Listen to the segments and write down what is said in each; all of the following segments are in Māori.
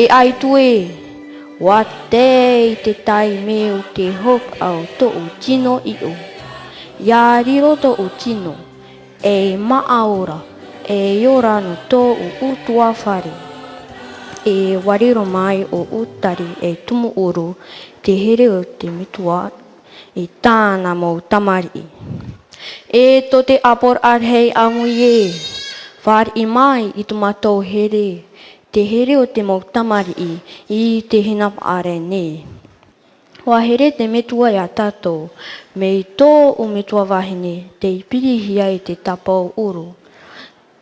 E ai tu e, wa te i te tai me o te hok au to o tino i o. Ia riro to o tino, e maaora, e iora no to o utua whare. E wariro mai o utari e tumu uru te here o te mitua i tāna mo tamari. E to te apor arhei angui e, whar i mai i tu matou here. Te here o te mautamari i te hinap are ne. Wa here te metua ia tātou, me i tō o metua wahine, te ipirihia i te tapau uru.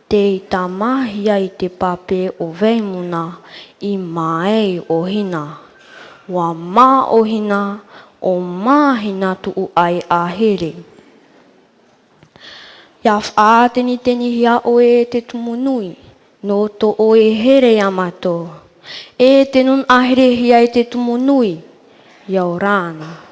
Te i tā mahia i te pape o veimuna i mai o hina. Wa mā o hina, o māhina tuu ai a here. Ia whaateni teni hia oe te tumunui. No to o e here amato. E te nun ahere hia i te tumunui. Iau rāna.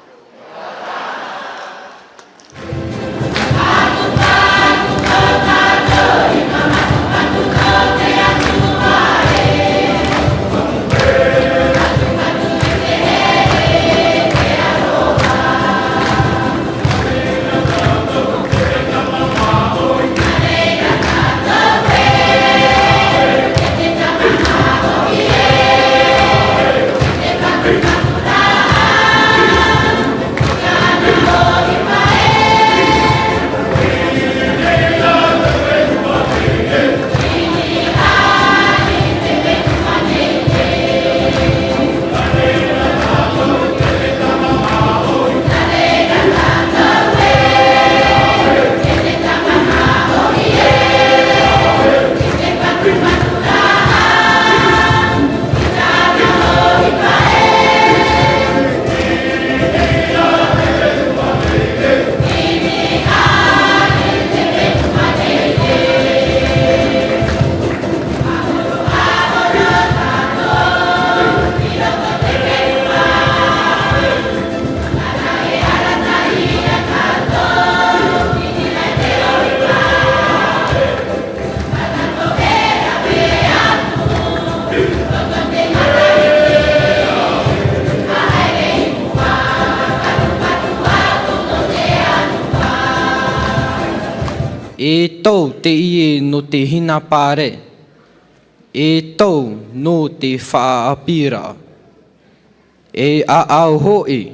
E tau te ie no te hina pare. E tau no te whaapira. E au hoi.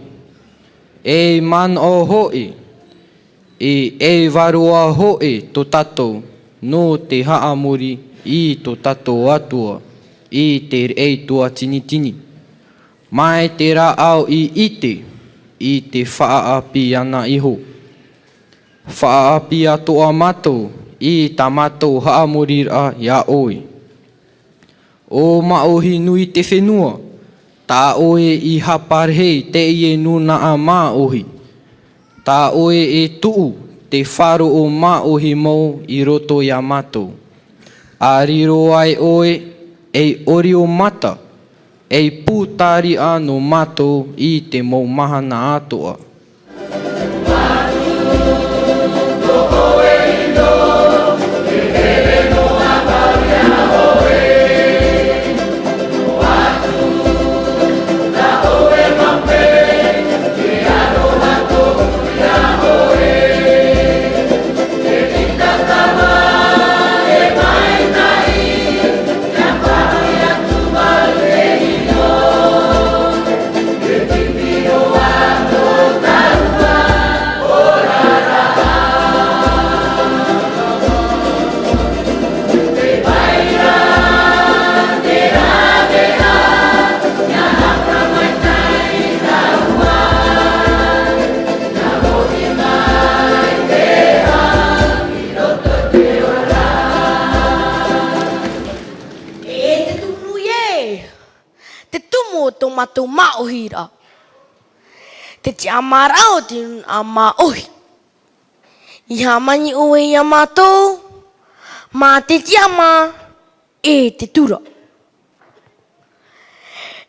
E man o hoi. E varua hoi to tatou no te haamuri I to tatou atua I te eitua tini tini. Mai te rā au I ite I te whaapi ana iho. Whaapi atoa matou I ta matou haamuri a ia oi. O maohi nui te whenua, tā oe I haparhei te ie nuna a maohi. Tā oe e tuu te wharo o maohi mau I roto ia matou. A riro ai oe, ei ori o mata, ei pūtari anō matou I te mau mahana atoa. Matou maohira. Te te amarao te a maohi. I hamani oe I a matou, ma te te ama e te tura.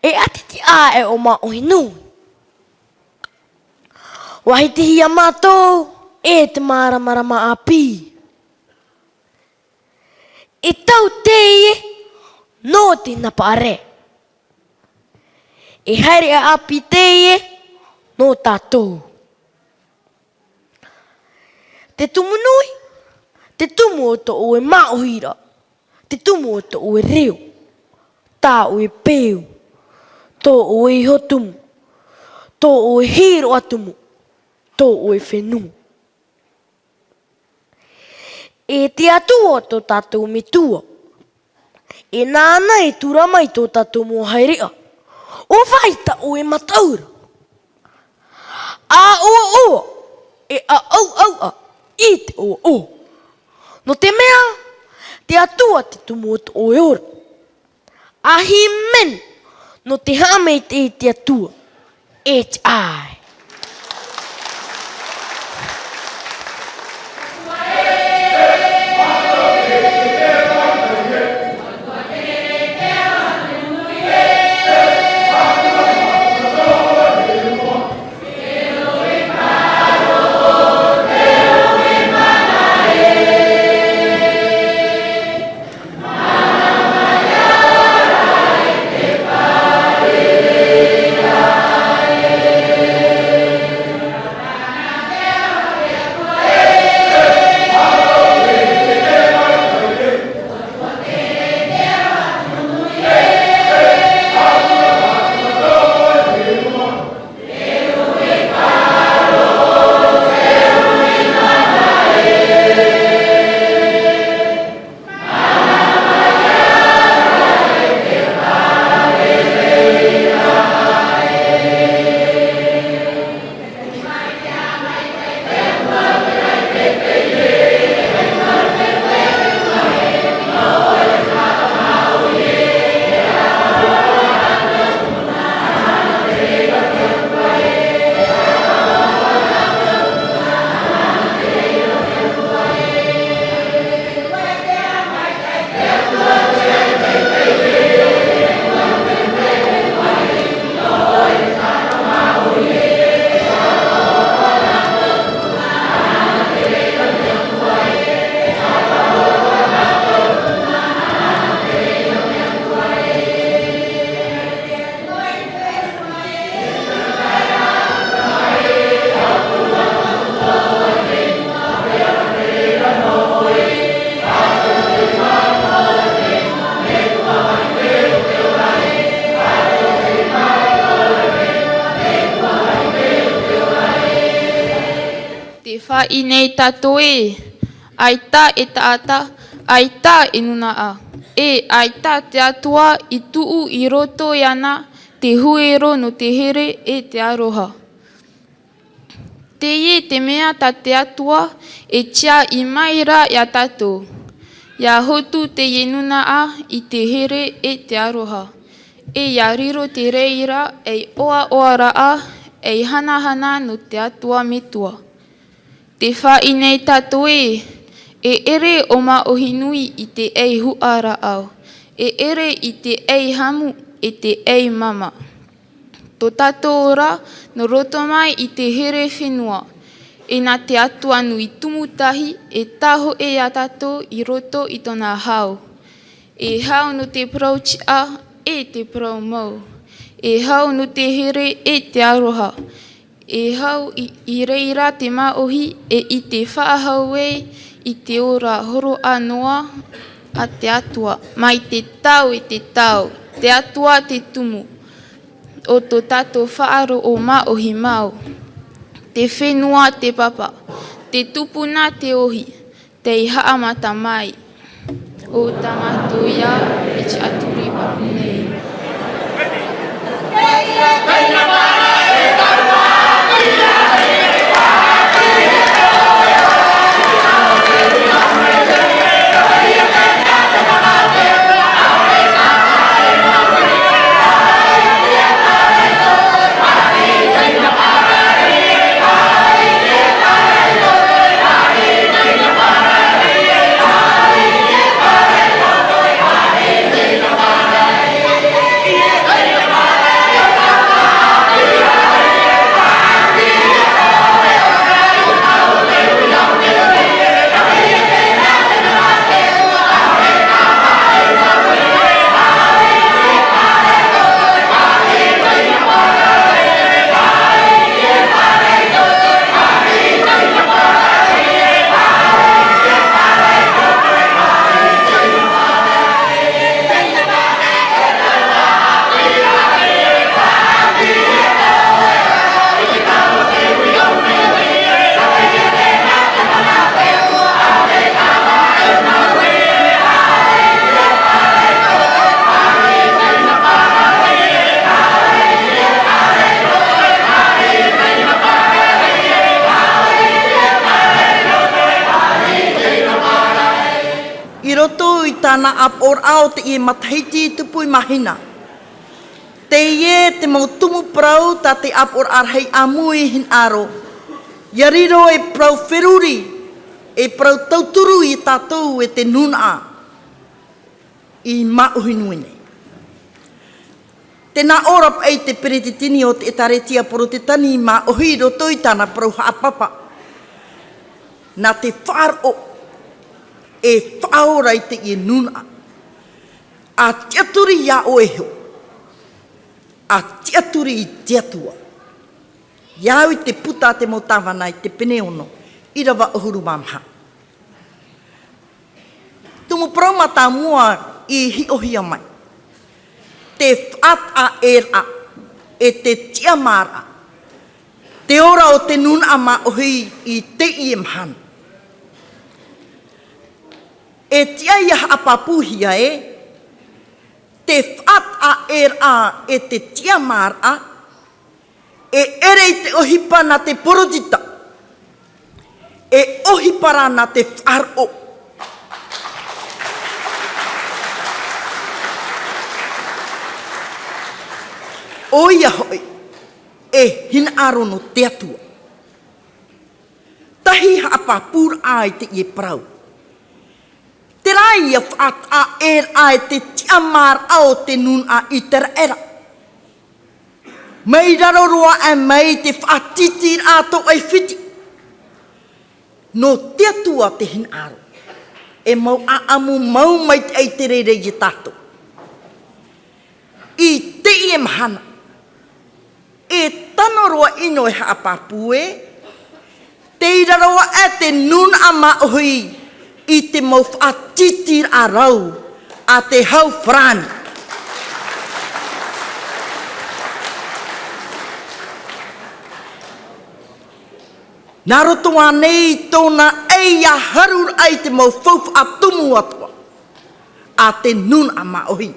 E ate te a e o maohi nui. Wahi te hi a matou e te maramarama a pi. E tau te ie no te napa are. E haere a api te ie no tātou. Te tumunui, te tumu o to oe maohira, te tumu o to oe reo, tā oe pēu, tō oe hotumu, tō oe hiro atumu, tō oe whenua. E te atua tō tātou me tua, e nāna e tura mai tō tātou mō hairea, o vaita o e mataura. A o e a au a I te o. No te mea, te atua te tumu o e ora. A hi men, no te hame te atua. E te ai. te whai nei tato e. Ai tā e taata, ai tā e nuna a. E ai tā te atua i tuu i roto i ana, te huero no te here e te aroha. Te ie te mea ta te atua e tia i maira i a tato. Ia hotu te ienuna a i te here e te aroha. E ia riro te reira e oa oa raa e hana hana no te atua metua. Te whai nei tato e ere o ma ohinui i te ei huara au. E ere i te ei hamu e te ei mama. Tō tato ora no roto mai i te here whenua. E nā te atu anu i tumutahi e taho e a tato i roto i tona hau. E hau no te prauchi a e te prau mau. E hau no te here e te aroha. E hau i reira te maohi e i te whaahau e i te ora horo anoa a te atua. Mai te tau e te tau, te atua te tumu. O tō tato whaaro o maohi mau. Te whenua te papa, te tupuna te ohi, te haamata mai. O tamato ia e te aturi paku nei. Tana ap or au te i matahiti tupu i mahina. Te ie te mautumu prau ta te ap or arhei amui hin aro. Yariro e prau wheruri, e prau tauturu i tātou e te nuna i mauhinuine. Tēnā orap ei te peretitini o te etaretia poro te tani i mauhi roto i tāna prau haapapa. Nā te whāro e whaora i te i nuna. A tiaturi ia oeho. A tiaturi i tiatua. Iau i te puta te motawana i te peneono. I rawa uhuru mamha. Tumu praumata mua i hiohia mai. Te whaat a era. E te tiamara. Te ora o te nuna ma ohi i te i emhana. E tia ia apapuhia e, te whaat a era e te tia mara, e ere i te ohipa na te porotita, e ohipara na te wharo. O ia hoi, e hina aro no te atua. Tahi apapura ai te ie prau. Te rai a whaat a a e te tiamar au te nun a i te era. Mei raroroa e mei te whaatitir a to ai whiti. No te atua te hin aro. E mau a amu mau mai te ei te rere i tato. I te i e mahana. E tanoroa ino e haapapue. Te iraroa e te nun a maohi. I te mau whaatitir a rau, a te hau whrani. Nā roto anei tōna eia harur ai te mau faufu atumu atua. A te nun a maohi.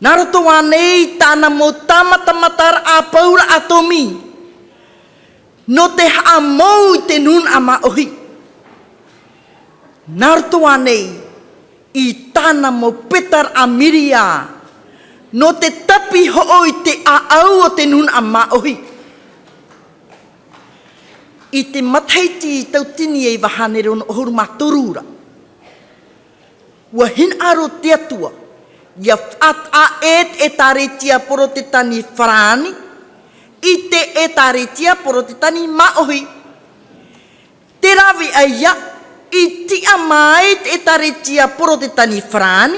Nā roto anei tāna mo tamatamatara a paura atomi. No te haa mau te nun a maohi. Nā roto anei i tāna mo petar a miria. No te tapi hooi te a au o te nun a maohi. I te mataiti i tau tini e wahane rono ohuru maturura. Ua hin aro te atua. Ia at a e taretia poro te tani wharani. I te e taretia poro te tani maohi. Te rawi aia. I tia mai te e taretia poro te tani wharani.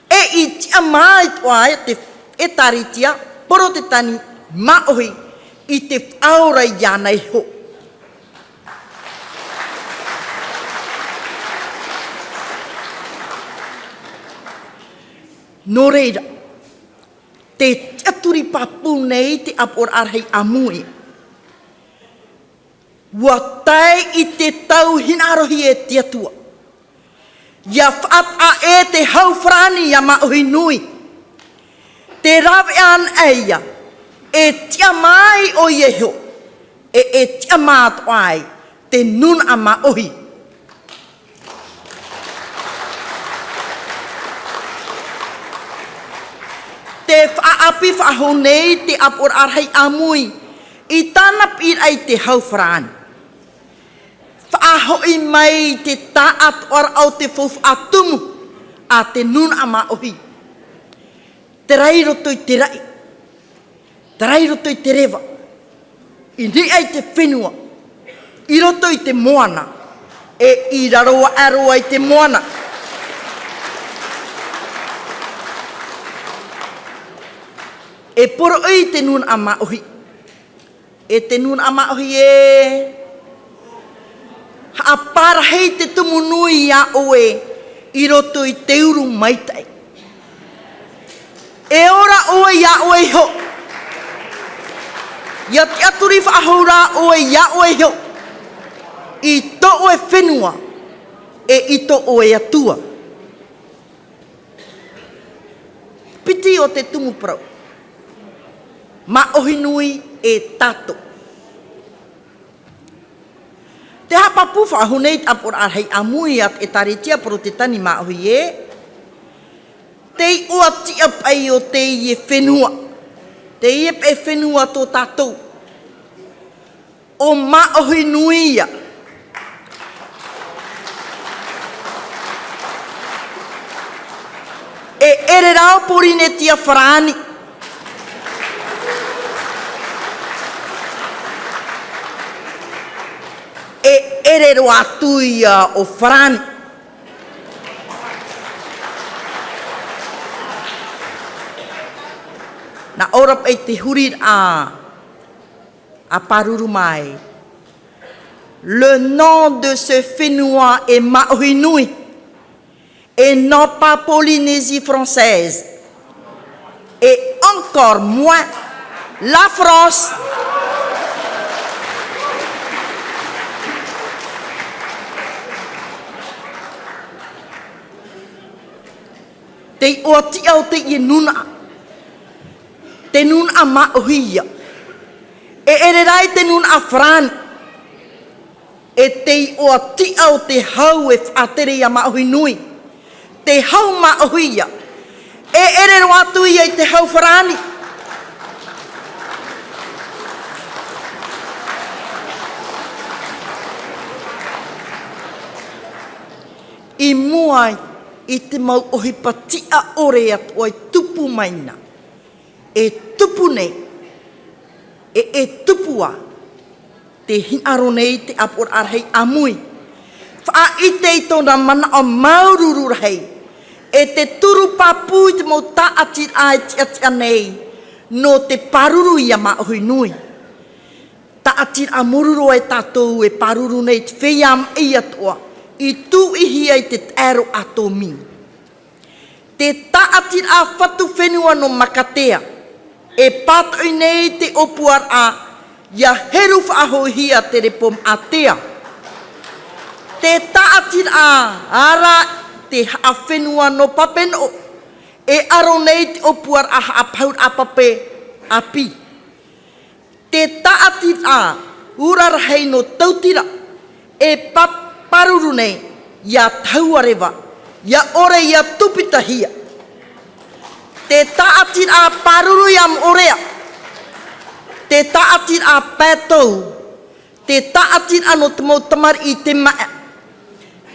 E i tia mai toa te e taretia poro te tani maohi. I te aura ia nei ho. No reira, te aturi papu nei te apor arhei amui. Ua tai i te tau hinarohi e te atua. Ia whaat a e te hau whrani ia maohi nui. Te rawe an eia, e tia mai o ieho, e tia maat ai, te nun a maohi. Te whaapi whahonei te apor arhei amui, i tāna pir ai te hau whrani. Whaahoi mai te taat or au te fofu atumu, a te nun a maohi. Te rai roto i te rai, te rai roto i te rewa, i ni ai te whenua, i roto i te moana, e i raroa aroa i te moana. E poro i te nun a maohi. E te nun a maohi e... Ha para hei te tumu nui a oe i roto i te uru maitai. E ora oe ia oe ho. Ia te aturi whaahora oe ia oe ho. I to oe whenua e i to oe atua. Piti o te tumu parau. Ma ohi nui e tato. Te hapapu whaahunei apor arhei amui at e taretia poro te tani ma ohi e. Te i ua tia pai o te i e whenua. Te i e pe whenua tō tatou. O ma ohi nui ia. E ere rao porine tia wharani. E ere ro atu ia o wharani. Na ora pai te hurir a paruru mai. Le nom de ce Fénois est Maohi Nui et non pas Polynésie française. Et encore moins la France. Te o ti au te i nuna. Te nun a maohia. E ere rai te nun a frani. E te o ti au te hau e whaatere a maohi nui. Te hau maohia. E ere ro atu ia i te hau frani. I muai i te mau ohi patia ore atu ai tupu maina. E tupu nei. E tupua. Te hinaro nei te apor arhei amui. Wha i te i tōna mana o maururu rei. E te turu papu i te mau taatir ai tia nei. No te paruru ia maohi nui. Taatir a mururu e tātou e paruru nei te wheiam i atua. I tu ihi ai te ero ato mi. Te taatir a whatu whenua no makatea. E patoi nei te opuar a Ia heru whaahohia te repom atea. Te taatir ara te hawhenua no papeno. E aro nei te opuar apaur apape api. Te taatir urarahei no tautira. E paparuru nei ia tauarewa. Ia ore ia tupitahia. Te taatir paruru iam orea. Te taatir pētou. Te taatir no te mau tamar I te maa.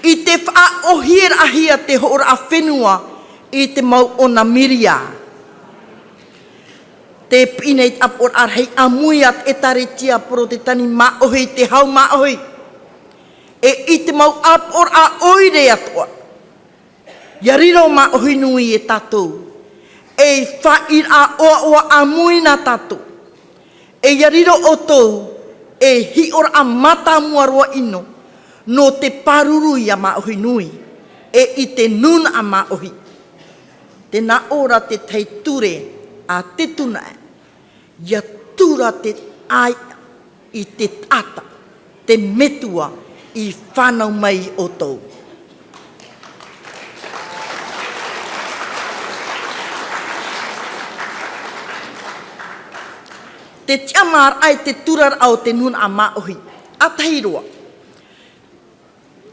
I te wha ohir ahia te hoora a whenua I te mau ona miria. Te pineit apor arhei amuiat e taretia poro te tani maohi te hau maohi. E I te mau apor a oire atoa. Ia riro maohi nui e tatou. E whair a oa amuina tatou. E ia riro o tou. E hior a mata muarua ino. No te paruru ia maohi nui. E I te nun a maohi. Te na ora te teiture a te tuna. Ia tura te ai I te tata. Te metua I whanau mai o tou. Te tiamar ai te turar au te nun a maohi. A tahiroa.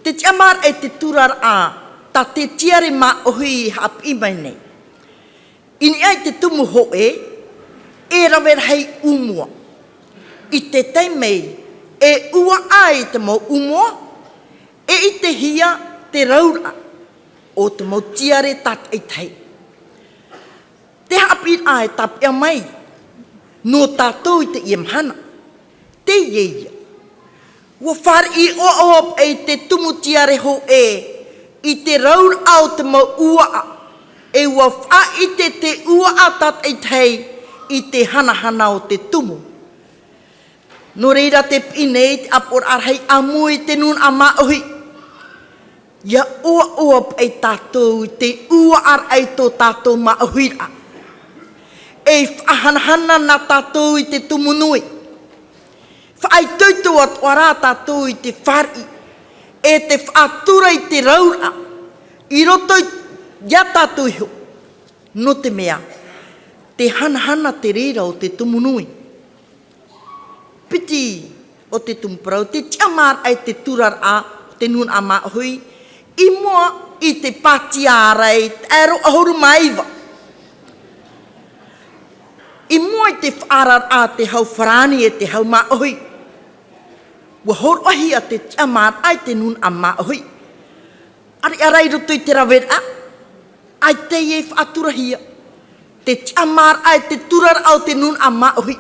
Te tiamar ai te turar ta te tiare maohi hap imai nei. Ini ai te tumu hoe, e rawer hei umua. I te teimei, e ua ai te mau umua, e I te hia te raura, o te mau tiare tat ei tei. Te hapir ai tapia mai, no tātou I te iamhana, te ieia. Ua whar I oop ei te tumu tiare ho I te raur au te mau ua e ua wha I te ua tat ei tei I te hanahana o te tumu. No reira te pineit apor arhei amui te nun a maohi. Ia oop ei tātou te ua ar ei tō tātou maohira. E whahanahana na tātou I te tumunui. Whaai tautu at wara tātou I te whari. E te whaatura I te raura. I roto ia tātou iho. No te mea. Te hanahana te reira o te tumunui. Piti o te tumparau. Te tiamar ai te turar te nun a maohi. I mua I te patiarei. Ero ahoru maiva. I mua I te whaarar te hau wharani e te hau maohi. Wa horohi a te tiamar ai te nun a maohi. Ari arai roto I te rawera. Ai te e whaaturahia. Te tiamar ai te turar au te nun a maohi.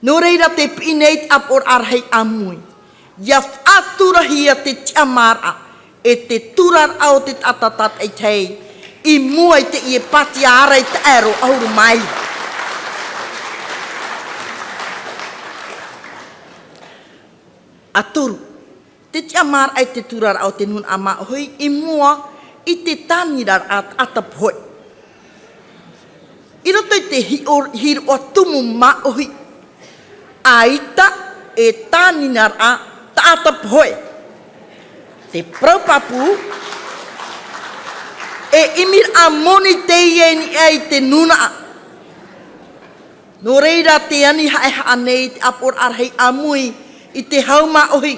No reira te pineit apor arhei amui. Ia whaaturahia te tiamar e te turar au te atatat ei tei. I mua I te I e pati arai te ero auru mai. Atoru, te tiamar ai te turar au te nun a maohi, I mua I te tānirar atapoi. I roto I te hiro o tumu maohi, aita e tānirar atapoi. Te praupapu, e imir a moni te ieni ai te nuna. No reira te ani hae haanei te apor arhei amui, I te hau maohi.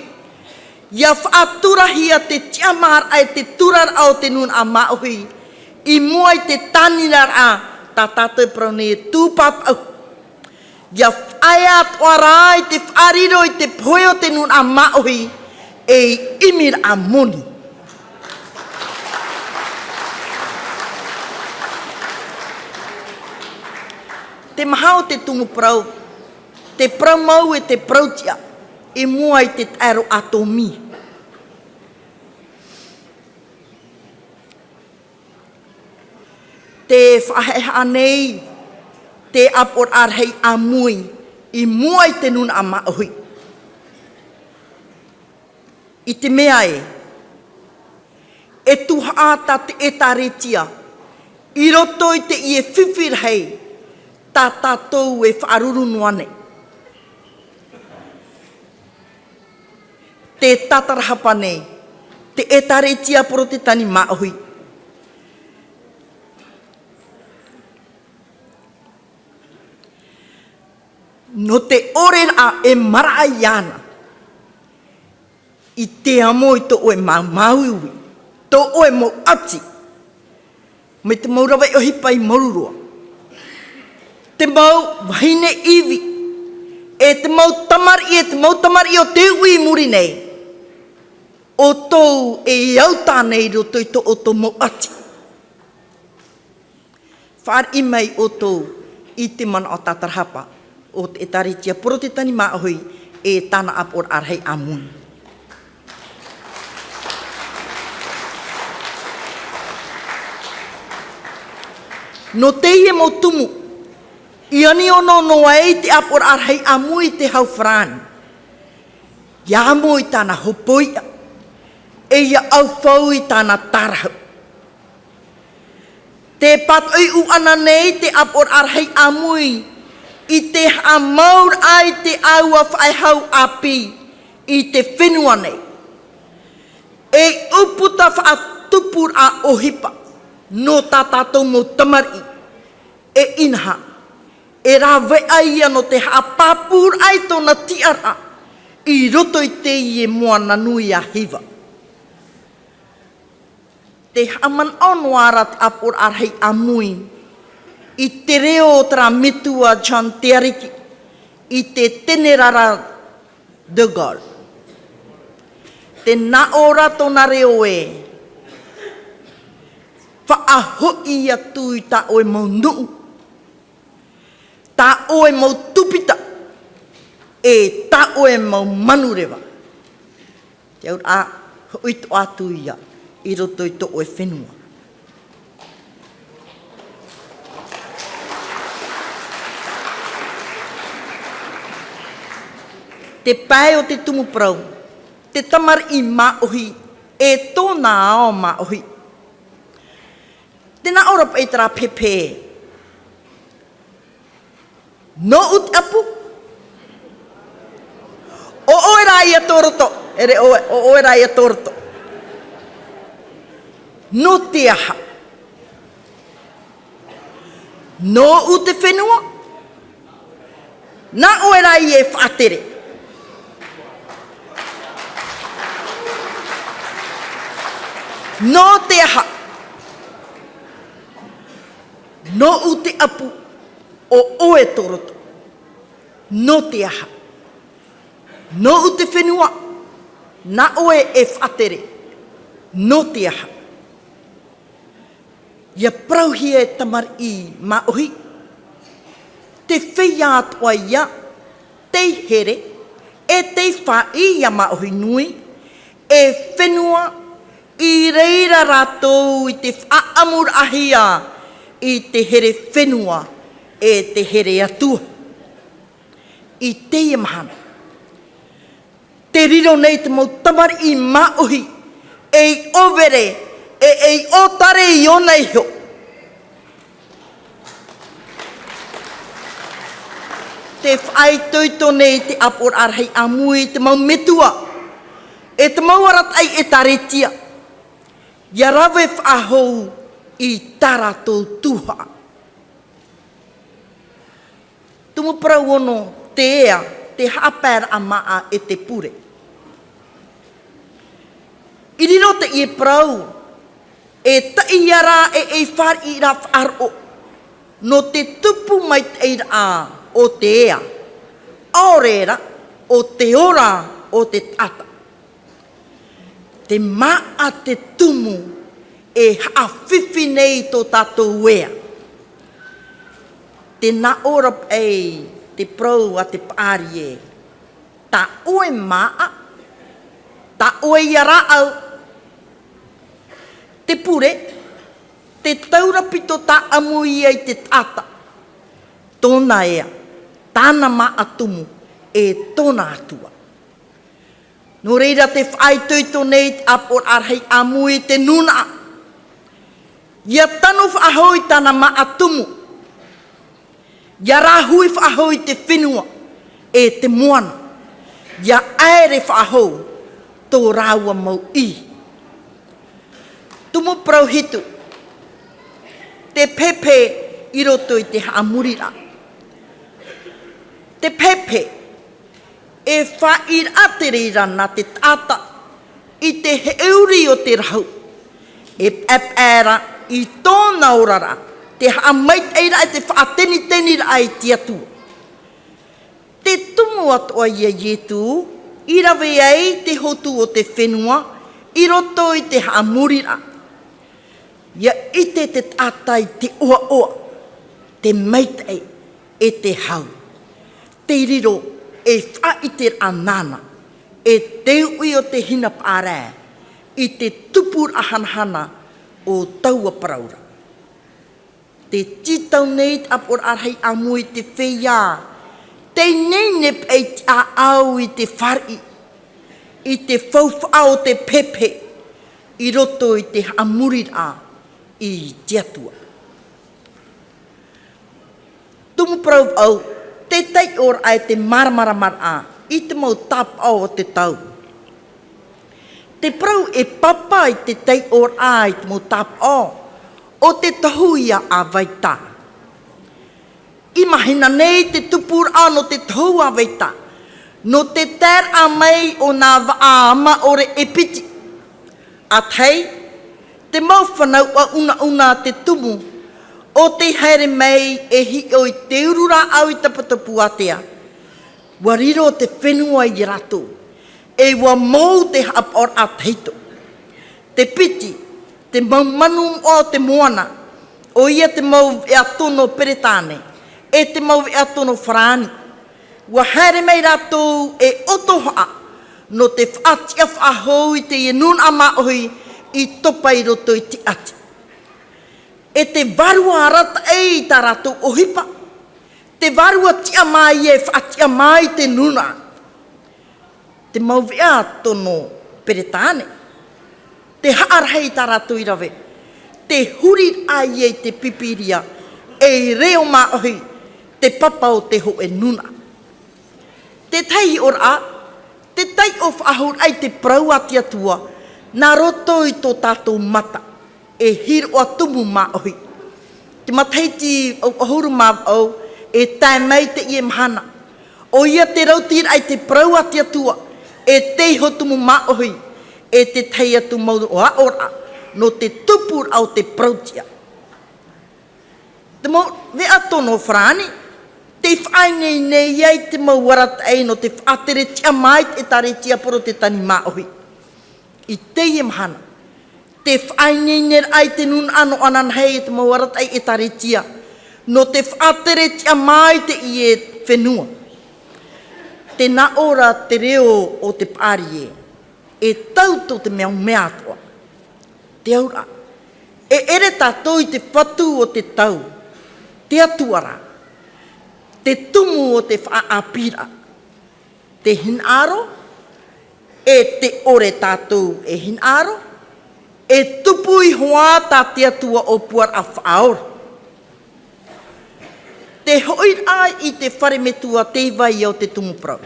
Ia whaaturahia te tiamar ai te turar au te nun a maohi. I mua I te tānirar ta tātou praune e tūpap au. Ia whaia tuarai te whaariro I te poio te nun a maohi e imir a moni. Te mahao te tumu prau, te prau mau e te prautia. E mua I te ero atomi. Te whaheha nei, te apor arhei amui, I mua I te nun a maohi. I te mea e tuhaata te etaretia, I roto I te I e whiwhirhei, tā tātou e whaaruru noane. te tatarahapa nei, te etare tia poro te tani maohi. No te ore a e maraai ana, i te amo i to oe maui, to oe mo ati, me te maurawa i ohipa i marurua. Te mau wahine iwi, e te mau tamari o te ui muri nei, o tou e iau tānei roto i to o to mo ati. Whaar i mai o tou i te mana o tatarahapa, o te taritia poro te tani maahoi e tāna apor arhei amui. No te ie mo tumu, i ani ono noa e te apor arhei amui te hau frani. Ia mo i tāna hopoia, e ia au fau i tāna tarahau. Te patoi u ana nei te apor arhei amui, i te amaur ai te aua whaihau api, i te whenua nei. E uputa whaatupur a ohipa, no tātātou mo tamari, e inaha, e rawe ai no te hapapur ai tōna tiara, i roto i te ie moana nui a hiva. Te haman anuara te apor arhei amui, i te reo tra mitua John Teariki, i te tenerara de Gaulle. Te naora tōna reo e, whaahoi atu i ta oe mau nuu, ta oe mau tupita, e ta oe mau manurewa. Te aur a hoi to atu ia, i roto i to oe whenua. Te pai o te tumu prau, te tamar i maohi, e tōna ao maohi. Tēnā ora pai tara pepe. No ut apu. O oera ia toroto, ere o oera ia toroto. No te aha. No ute whenua. Na oera ia e whaatere. No te aha. No ute apu o oe toroto. No te aha. No ute whenua. Na oe e whatere. No te aha. Ia prauhia e tamar i maohi. Te whia atua ia. Te here. E te whai ia maohi nui. E whenua. I reira rātou i te whaamur ahia i te here whenua e te here atua. I te ia mahana. Te riro nei te mau tamari i maohi e overe e otare i ona iho. Te whai toito nei te apor arhei amui te mau metua. E te mau aratai e taretia. Ia rawe whahou i taratou tuha. Tumu parau ono te ea, te hapera a maa e te pure. I riro te i parau, e taiara e whari i ra wharo, no te tupu mai te a o te ea, aorera o te ora o te tata. Te maa te tumu e hawhiwhi nei tō tātou wea. Te naora e te prau a te pāri e. Ta oe maa, ta oe iara au. Te pure, te taurapito ta amui ai te tata. Tōna ea, tāna maa tumu e tōna atua. No reira te whai toito nei apor arhei amui te nuna. Ia tanu whahoi tana maa tumu. Ia rahui whahoi te whenua e te moana. Ia aere whahou tō rāua mau I. Tumu prau hitu, te pepe I roto I te haamurira. Te pepe e whair aterira na te tata I te heuri o te rau. E epera I tōna orara, te haamait eira e te whaateni ai te atu. Te tumu atoa ia ietu, I rawe ei te hotu o te whenua, I roto I te haamurira. Ia ite te tātai te oa, te maitai e te hau. Te riro e whaiter anana, e te ui o te hina pārē, I te tupur ahanahana o taua paraura. Te titau nei apor arhei amui te whea, te nenep e te au I te whari, I te whauwhao te pepe, I roto I te amurira I te atua. Tumu prau au, te tei or ai te maramaramara I te mau tap au o te tau. Te prau e papa I te tei or ai te mau tap au o te tahuia a waita. I mahina nei te tupur no te tahu a waita, no te ter a mai o nā waama ore e piti. A tei, te mau whanau a una te tumu, o te haere mai e hi o I te urura au I tapatapu atea. Wariro te whenua I rato, e wa mou te hapor a teito. Te piti, te mau manu o te moana, o ia te mau e atono peretane, e te mau e atono wharani. Wa haere mai rato e otoha, no te whaatia whahou I te ienun a maohi, I topa I roto I te ati. E te varua rata e I ta rato o hipa. Te varua tia mai e whaatia mai te nuna. Te mauvea tono peretane. Te haarhei ta rato I rawe. Te huri ai e te pipiria. E reo maohi. Te papa o te ho e nuna. Te tei ora, te tei o whahur ai te prau ati atua. Nā roto I tō tātou mata, e hir o atumu maohi. Te mataiti o ahuru mau e tae mai te I e mahana. O ia te rautir ai te prau ati atua, e te hotumu maohi, e te tei atu mau o aora, no te tupur au te prautia. Te mau vea tono whrani, te whaine nei ai te mau warat ei no te whaatere tia mai e tare tia poro te tani maohi. I te I mahana, te whaingeiner ai te nun ano anan hei te mawarat ai e tare tia, no te whaatere tia mai te I e whenua. Te na ora te reo o te pārie, e tauto te mea toa. Te aura, e ere tātou I te whatu o te tau, te atuara, te tumu o te whaapira, te hinaro, e te ore tātou e hinaro, e tupu I hoa tā te atua o puar a whaor. Te hoir ai I te whare metua te iwai o te tumuprau.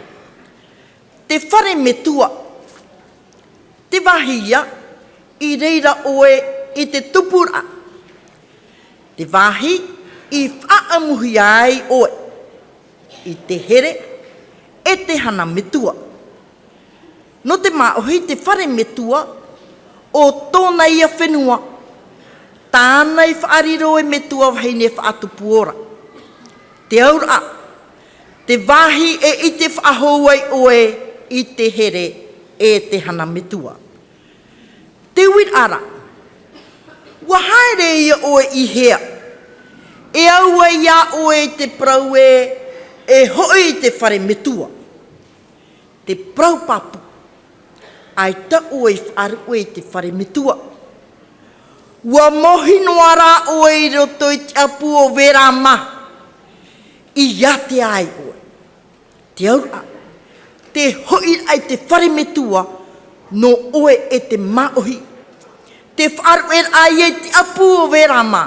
Te whare metua, te wahia I reira oe I te tupura. Te wahi I whaamuhi ai oe, I te here e te hana metua. No te maohi te whare metua o tōna ia whenua, tānei whaariro e metua whaine whaatupuora. Te aura, te wahi e I te whaahouai oe I te here e te hana metua. Te uir ara, wahaere ia oe I hea, e aua ia oe te prau e hoi te whare metua. Te prau papu, ai ta oe whaaru oe te whare metua. Ua mohi noara oe I roto I te apu o vera ma. I ate ai oe. Te aura, te hoi ai te whare metua no oe e te maohi. Te whaaru ai e te apu o vera ma.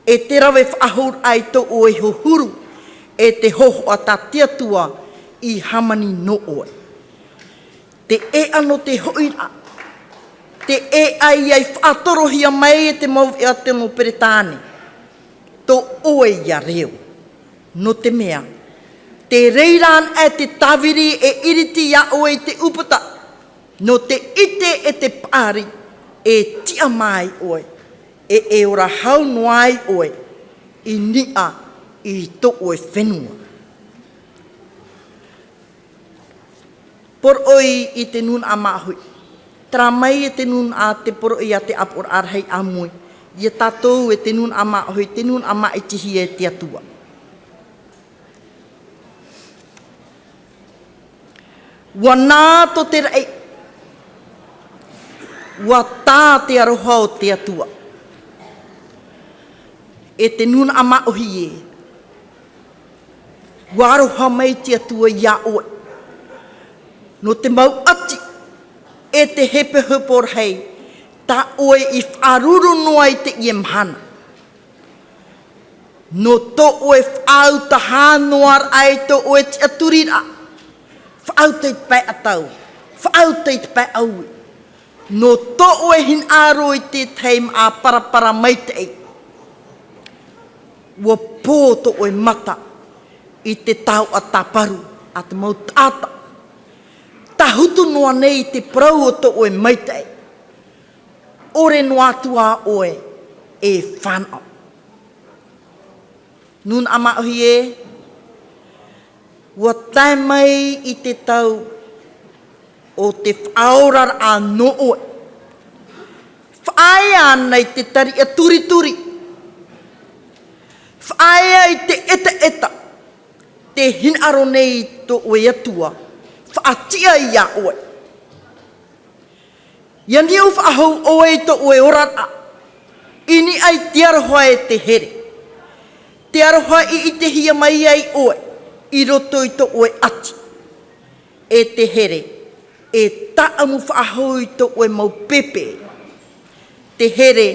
E te rawe whaahur ai to oe hohuru e te hoho a ta te atua I hamani no oe. te e ano te hoira, te e ai whaatorohia mai e te mau e a te no peretane. Tō oe ia reo, no te mea. Te reiran e te tawiri e iriti ia oe te upata, no te ite e te pāri e tia mai oe, e ora hau noai oe, i nia i tō oe whenua. Por oi i te nun a mahui. Tra mai e te nun a te poro i a te apor arhei amui. I tātou e te nun a mahui, te nun a mai tihi e te atua. Wa nā to te rei. Wa tā te aroha o te atua. E te nun a mahui e. Wa aroha mai te atua ia oe. No te mau ati e te hepe hupor hei, ta oe i whaaruru noa i te iemhana. No to oe whaau ta hānoar ai to oe te aturira. Whaau te pai atau, whaau te pai aui. No to oe hin aro i te teim a parapara mai te ei. Ua pō to oe mata i te tau a taparu, a te mau tāta. Ta hutu noa nei te prau o to oe maitai. Ore noa tua oe e whanau. Nun ama ohi e, ua tai mai i te tau o te whaorar a no oe. Whaai ana i te tari a turi. Whaai ai te eta. Te hinaro nei to oe atua. Whaatia ia oe. Ia niu whaahau oe to oe orata. Ini ai te aroha e te here. Te aroha i te hia mai ai oe. I roto i to oe ati. E te here. E taamu whaahau i to oe mau pepe. Te here.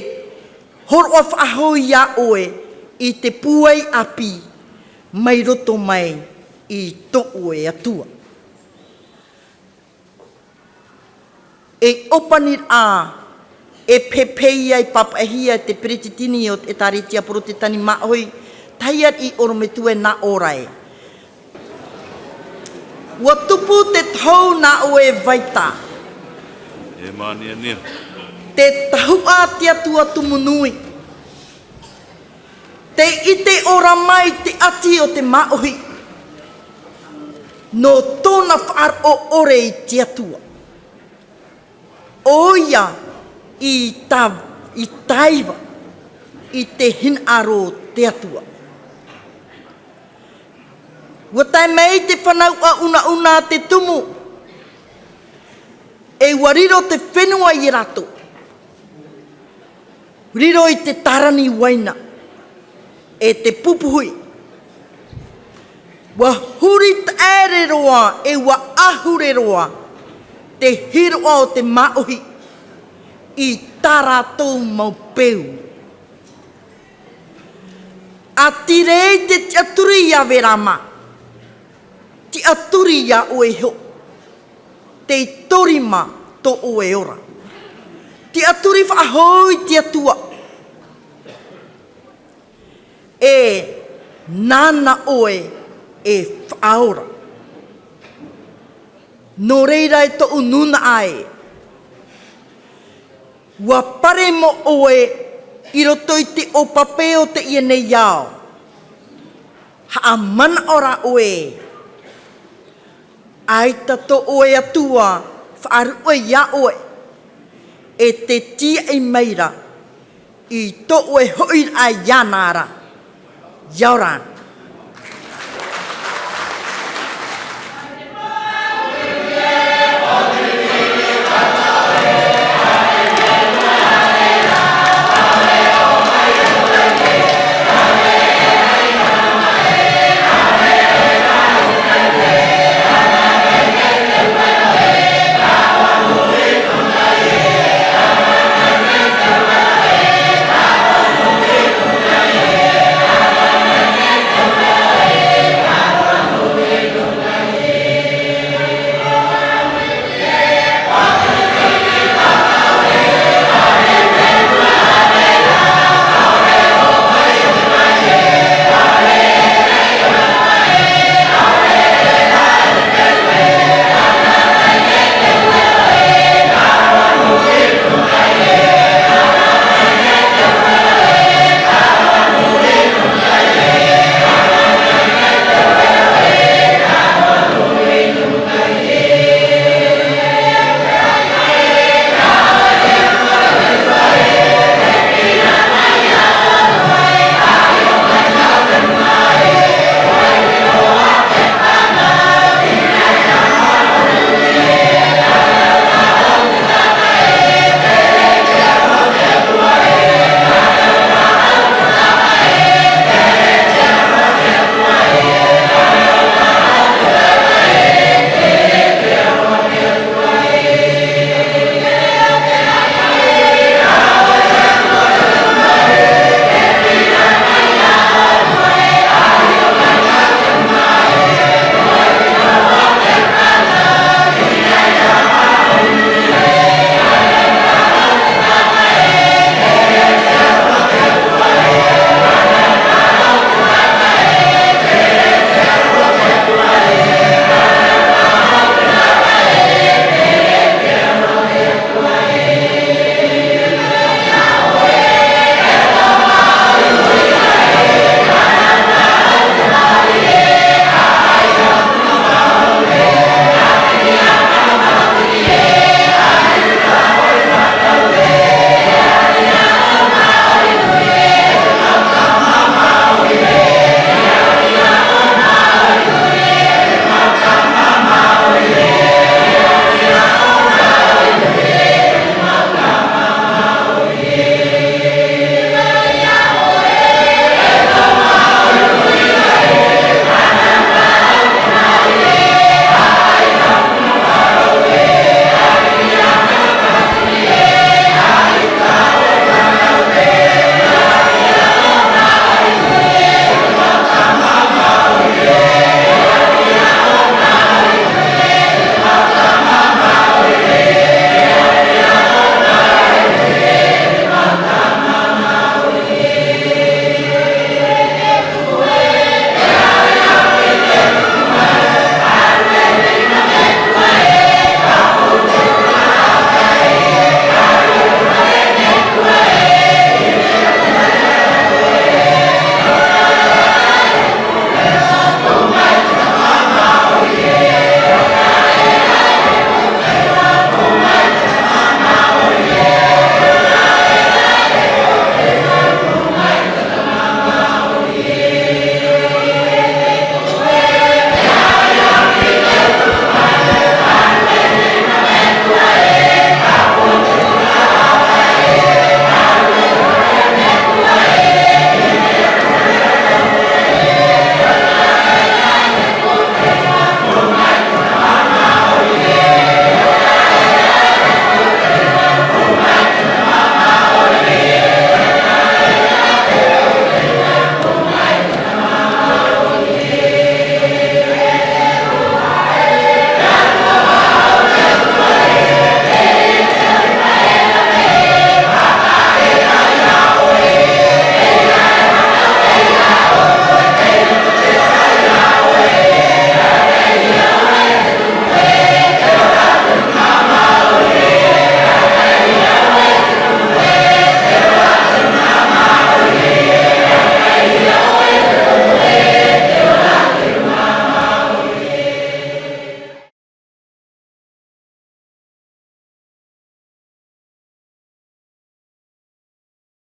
Horoa whaahau ia oe. I te puai api. Mai roto mai. I to oe atua. E opanir a, e pepei ai papahia te perititini o te taritia poro te tani mahoi, taiat i orometue na orai. Ua tupu te tau na oe vaita. E mania nia. Te tahu a te atua tumunui. Te ite ora mai te ati o te mahoi. No tōna whaar o ore i te atua. Oia i taiwa i te hinaro te atua. Watai mei te whanau a una te tumu. E wariro te whenua i rato. Riro i te tarani waina. E te pupuhui. Wa huri taere roa e wa ahure roa. Te hiroa o te maohi i taratou mau peu. A tirei te tiaturi ia verama. Tiaturi ia oe ho. Te torima to oe ora. Tiaturi whaahoi tiatua. E nana oe e whaora. No reira e to ununa ai. Wa pare mo oe i roto i te o papeo te ia nei iao. Ha man ora oe. Ai tato oe atua whaaru oe ia oe. E te tia i meira i to oe hoi a ianara. Yauran.